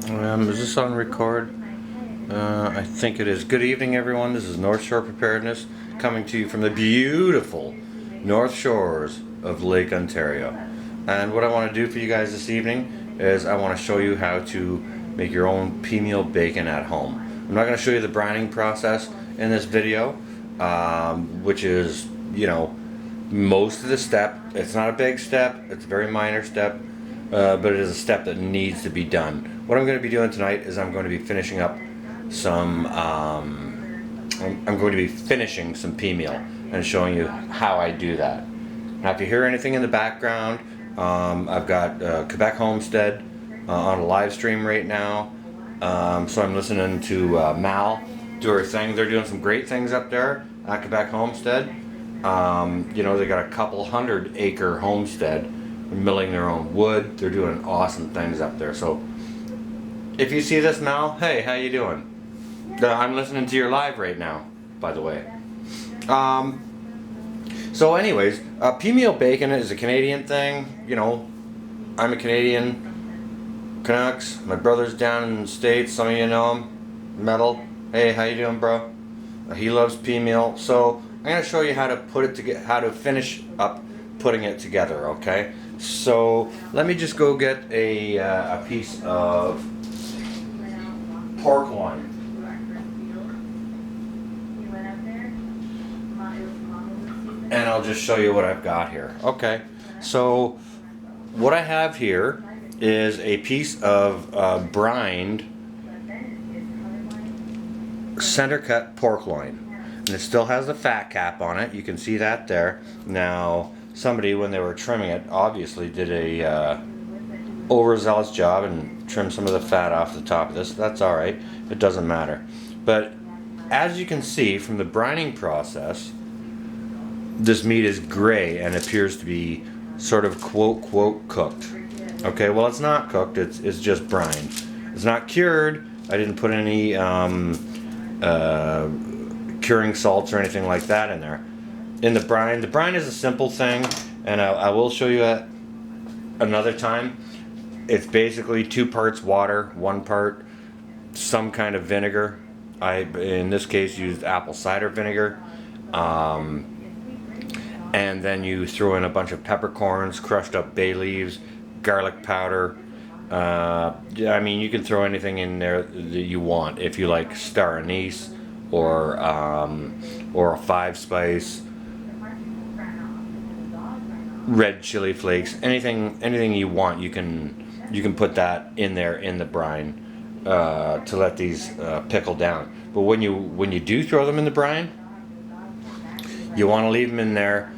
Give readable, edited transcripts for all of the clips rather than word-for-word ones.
Is this on record? I think it is. Good evening, everyone. This is North Shore Preparedness coming to you from the beautiful North Shores of Lake Ontario. And what I want to do for you guys this evening is I want to show you how to make your own Peameal bacon at home. I'm not going to show you the brining process in this video, which is, most of the step. It's not a big step. It's a very minor step. But it is a step that needs to be done. What I'm going to be doing tonight is I'm going to be finishing up some Peameal and showing you how I do that. Now if you hear anything in the background, I've got Quebec Homestead on a live stream right now, so I'm listening to Mal do her thing. They're doing some great things up there at Quebec Homestead. They got a couple 100-acre homestead, milling their own wood. They're doing awesome things up there. So if you see this, Mal, hey, how you doing? I'm listening to your live right now, by the way. So anyways, Peameal bacon is a Canadian thing. I'm a Canadian. Canucks. My brother's down in the States. Some of you know him. Metal. Hey, how you doing, bro? He loves Peameal. So I'm gonna show you how to put it together, how to finish up putting it together. Okay. So let me just go get a piece of pork loin. And I'll just show you what I've got here. Okay, so what I have here is a piece of brined center cut pork loin. And it still has the fat cap on it. You can see that there. Now, somebody, when they were trimming it, obviously did a overzealous job and trimmed some of the fat off the top of this. That's alright. It doesn't matter. But as you can see from the brining process, this meat is gray and appears to be sort of quote cooked. Okay, well it's not cooked, it's just brined. It's not cured. I didn't put any curing salts or anything like that in there. In the brine is a simple thing, and I will show you at another time. It's basically 2 parts water, 1 part some kind of vinegar. I, in this case, used apple cider vinegar. And then you throw in a bunch of peppercorns, crushed up bay leaves, garlic powder. You can throw anything in there that you want. If you like star anise or a 5-spice, red chili flakes, anything you want, you can put that in there in the brine to let these pickle down. But when you do throw them in the brine, you want to leave them in there.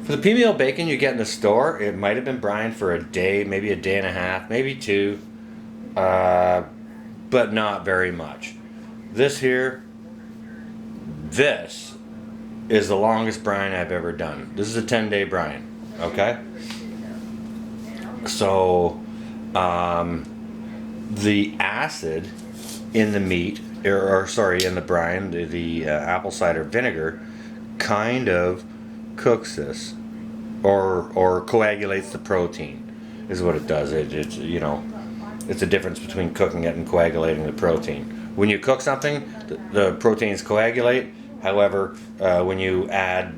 For the Peameal bacon you get in the store, it might have been brined for a day, maybe a day and a half, maybe 2, but not very much. This is the longest brine I've ever done. This is a 10-day brine, okay? So, the acid in the meat, in the brine, the apple cider vinegar, kind of cooks this, or coagulates the protein, is what it does. It's a difference between cooking it and coagulating the protein. When you cook something, the proteins coagulate. However, when you add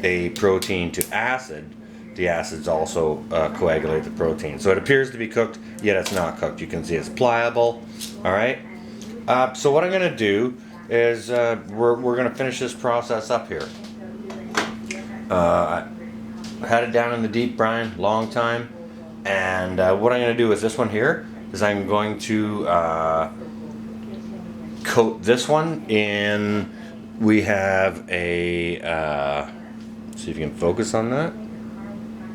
a protein to acid, the acids also coagulate the protein. So it appears to be cooked, yet it's not cooked. You can see it's pliable. All right. So what I'm going to do is we're going to finish this process up here. I had it down in the deep brine, long time, and what I'm going to do with this one here is I'm going to coat this one in. We have a see if you can focus on that.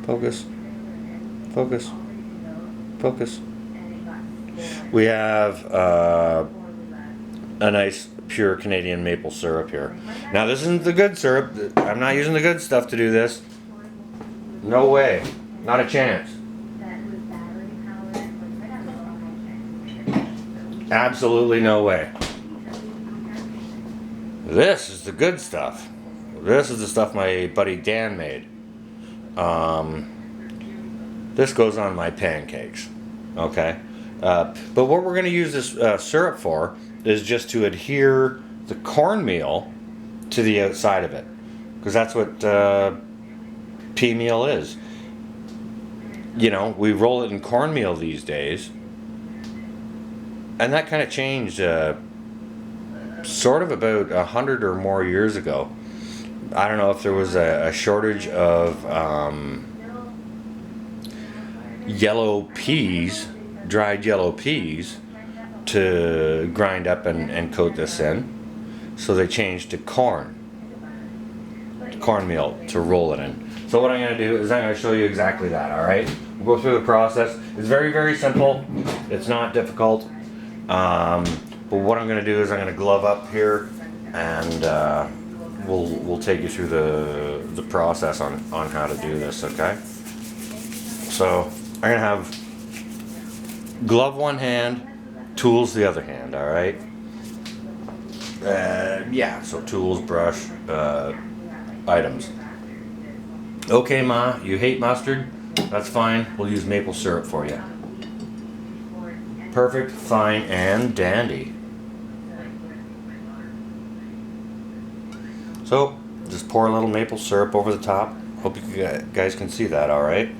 Focus. We have a nice pure Canadian maple syrup here. Now this isn't the good syrup. I'm not using the good stuff to do this. No way. Not a chance. Absolutely no way. This is the good stuff. This is the stuff my buddy Dan made. This goes on my pancakes. Okay, but what we're going to use this syrup for is just to adhere the cornmeal to the outside of it, because that's what Peameal is. You know, we roll it in cornmeal these days, and that kind of changed sort of about 100 or more years ago. I don't know if there was a shortage of yellow peas, dried yellow peas, to grind up and coat this in. So they changed to cornmeal to roll it in. So what I'm going to do is I'm going to show you exactly that, alright? We'll go through the process. It's very, very simple. It's not difficult. But what I'm going to do is I'm going to glove up here, and we'll take you through the process on how to do this, okay? So I'm going to have glove one hand, tools the other hand, alright? Yeah, so tools, brush, items. Okay, Ma, you hate mustard? That's fine. We'll use maple syrup for you. Perfect, fine, and dandy. So, just pour a little maple syrup over the top. Hope you guys can see that, alright?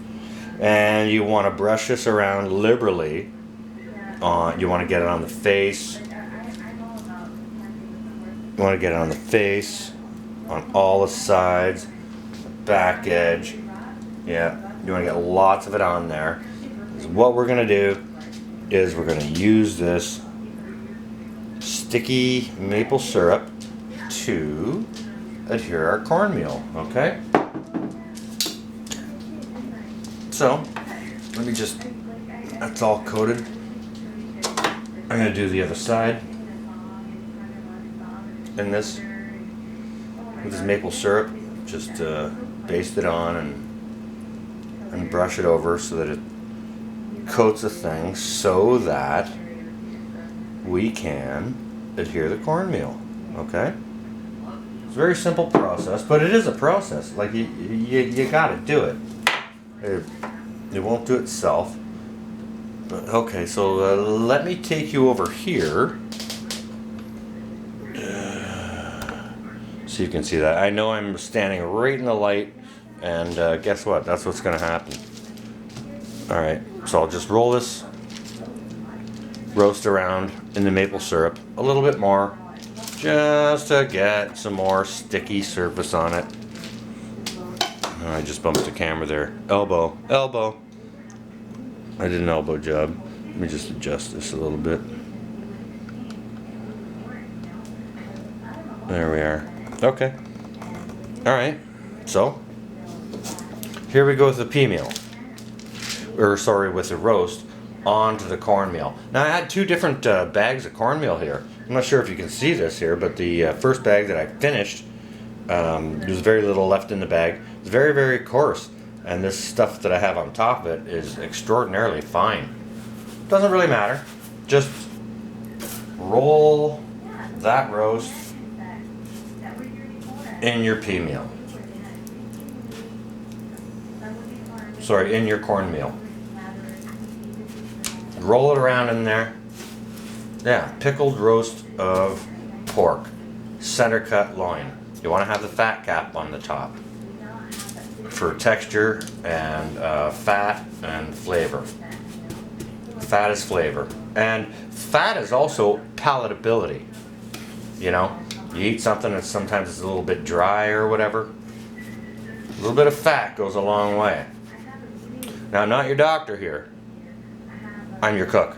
And you want to brush this around liberally. You want to get it on the face. You want to get it on the face, on all the sides, back edge. Yeah, you want to get lots of it on there. So what we're going to do is we're going to use this sticky maple syrup to adhere our cornmeal, okay? So, let me just, that's all coated. I'm going to do the other side. And this, with this maple syrup, just baste it on and brush it over so that it coats the thing so that we can adhere the cornmeal, okay? It's a very simple process, but it is a process. Like, you gotta do it. It won't do itself. But, okay, so let me take you over here. So you can see that. I know I'm standing right in the light, and guess what? That's what's going to happen. Alright, so I'll just roll this, roast around in the maple syrup a little bit more, just to get some more sticky surface on it. Oh, I just bumped the camera there. Elbow. I did an elbow job. Let me just adjust this a little bit. There we are. Okay. Alright. So, here we go with the Peameal. Or, sorry, with the roast onto the cornmeal. Now, I had two different bags of cornmeal here. I'm not sure if you can see this here, but the first bag that I finished, there's very little left in the bag. It's very, very coarse. And this stuff that I have on top of it is extraordinarily fine. Doesn't really matter. Just roll that roast in your Peameal. Sorry, in your cornmeal. Roll it around in there. Yeah, pickled roast of pork. Center cut loin. You want to have the fat cap on the top for texture and fat and flavor. Fat is flavor. And fat is also palatability. You know, you eat something that sometimes it's a little bit dry or whatever. A little bit of fat goes a long way. Now, I'm not your doctor here. I'm your cook.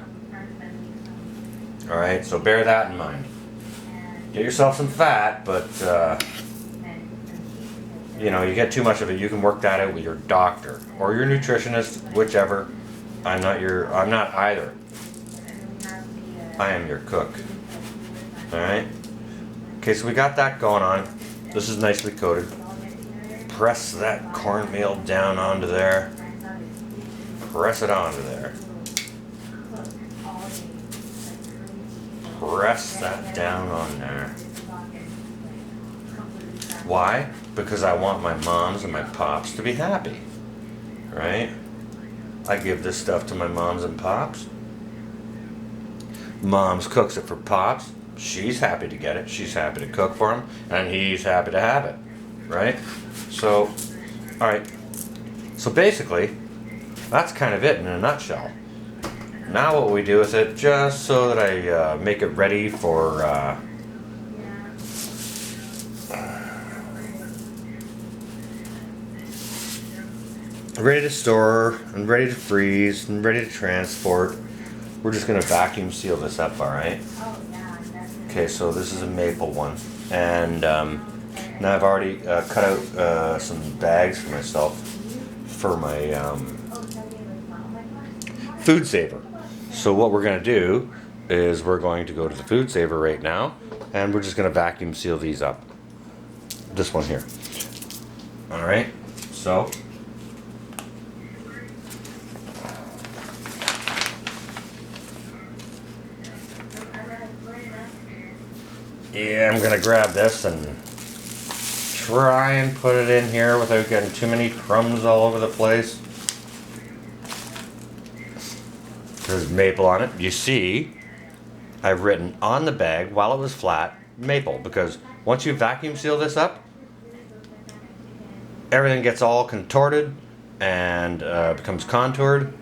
Alright, so bear that in mind. Get yourself some fat, but you know, you get too much of it, you can work that out with your doctor or your nutritionist, whichever. I'm not either. I am your cook. Alright? Okay, so we got that going on. This is nicely coated. Press that cornmeal down onto there. Press it onto there. Press that down on there. Why? Because I want my moms and my pops to be happy. Right? I give this stuff to my moms and pops. Mom's cooks it for pops. She's happy to get it. She's happy to cook for him, and he's happy to have it, right? So, all right. So basically, that's kind of it in a nutshell. Now what we do with it, just so that I make it ready for ready to store and ready to freeze and ready to transport. We're just gonna vacuum seal this up, all right? Okay, so this is a maple one, and now I've already cut out some bags for myself for my food saver. So what we're gonna do is we're going to go to the food saver right now, and we're just gonna vacuum seal these up. This one here. All right, so. Yeah, I'm gonna grab this and try and put it in here without getting too many crumbs all over the place. There's maple on it. You see, I've written on the bag while it was flat, maple, because once you vacuum seal this up, everything gets all contorted and becomes contoured,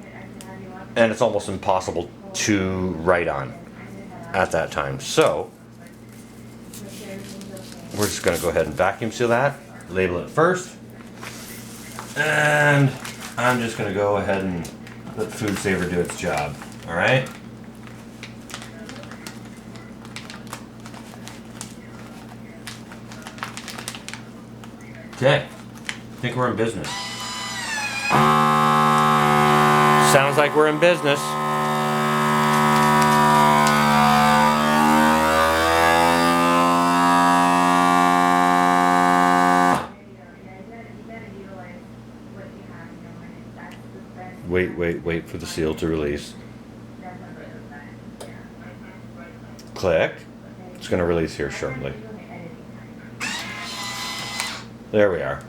and it's almost impossible to write on at that time. So we're just going to go ahead and vacuum seal that, label it first, and I'm just going to go ahead and let the food saver do its job. All right. Okay. I think we're in business. Sounds like we're in business. Wait for the seal to release. Click. It's going to release here shortly. There we are.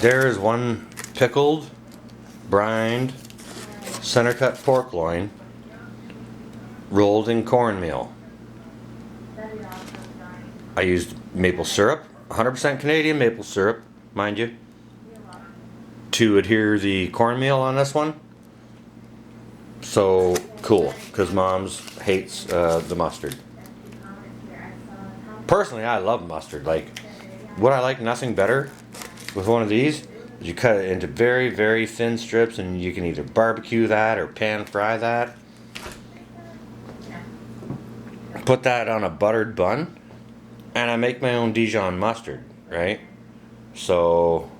There is one pickled, brined, center cut pork loin rolled in cornmeal. I used maple syrup, 100% Canadian maple syrup, mind you, to adhere the cornmeal on this one. So cool, because Mom's hates the mustard. Personally, I love mustard. Like, would I like nothing better with one of these? You cut it into very, very thin strips, and you can either barbecue that or pan fry that. Put that on a buttered bun, and I make my own Dijon mustard, right? So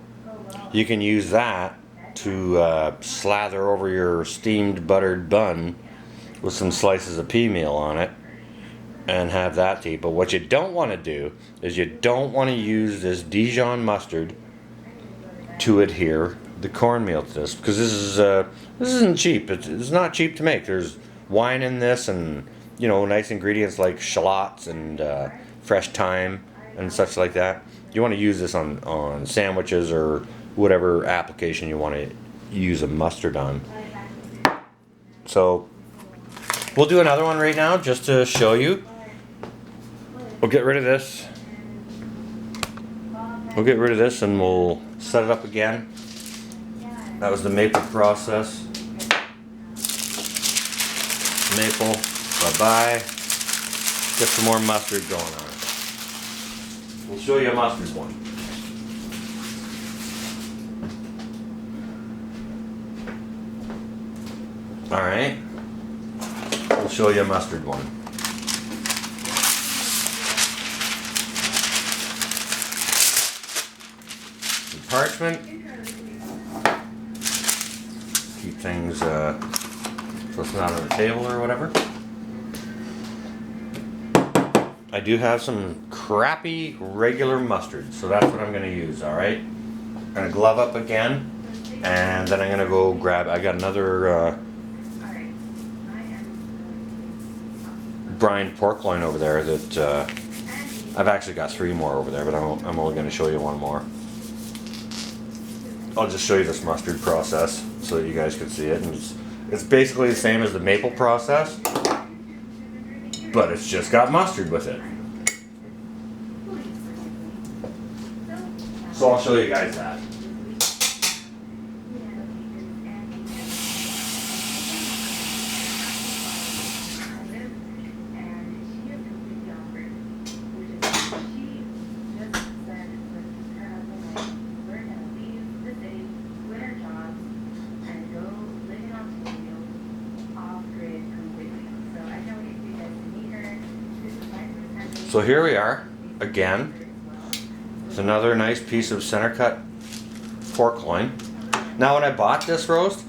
you can use that to slather over your steamed buttered bun with some slices of Peameal on it and have that to eat. But what you don't want to do is you don't want to use this Dijon mustard to adhere the cornmeal to this, because this isn't cheap. It's not cheap to make. There's wine in this, and nice ingredients like shallots and fresh thyme and such like that. You want to use this on sandwiches or whatever application you want to use a mustard on. So we'll do another one right now just to show you. We'll get rid of this. We'll get rid of this and we'll set it up again. That was the maple process. Maple, bye-bye. Get some more mustard going on. We'll show you a mustard one. Alright. We'll show you a mustard one. Some parchment. Keep things so it's not on the table or whatever. I do have some crappy regular mustard, so that's what I'm going to use, alright? I'm going to glove up again, and then I'm going to go grab, I got another brine pork loin over there that I've actually got 3 more over there, but I'm only going to show you one more. I'll just show you this mustard process so that you guys can see it. And it's basically the same as the maple process, but it's just got mustard with it. So I'll show you guys that. So here we are again. It's another nice piece of center cut pork loin. Now when I bought this roast,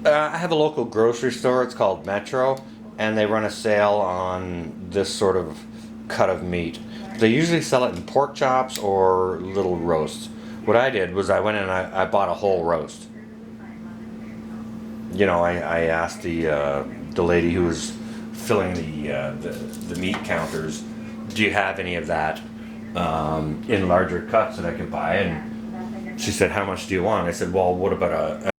I have a local grocery store, it's called Metro, and they run a sale on this sort of cut of meat. They usually sell it in pork chops or little roasts. What I did was I went and I bought a whole roast. You know, I asked the lady who was filling the meat counters, do you have any of that in larger cuts that I could buy? And she said, how much do you want? I said, well, what about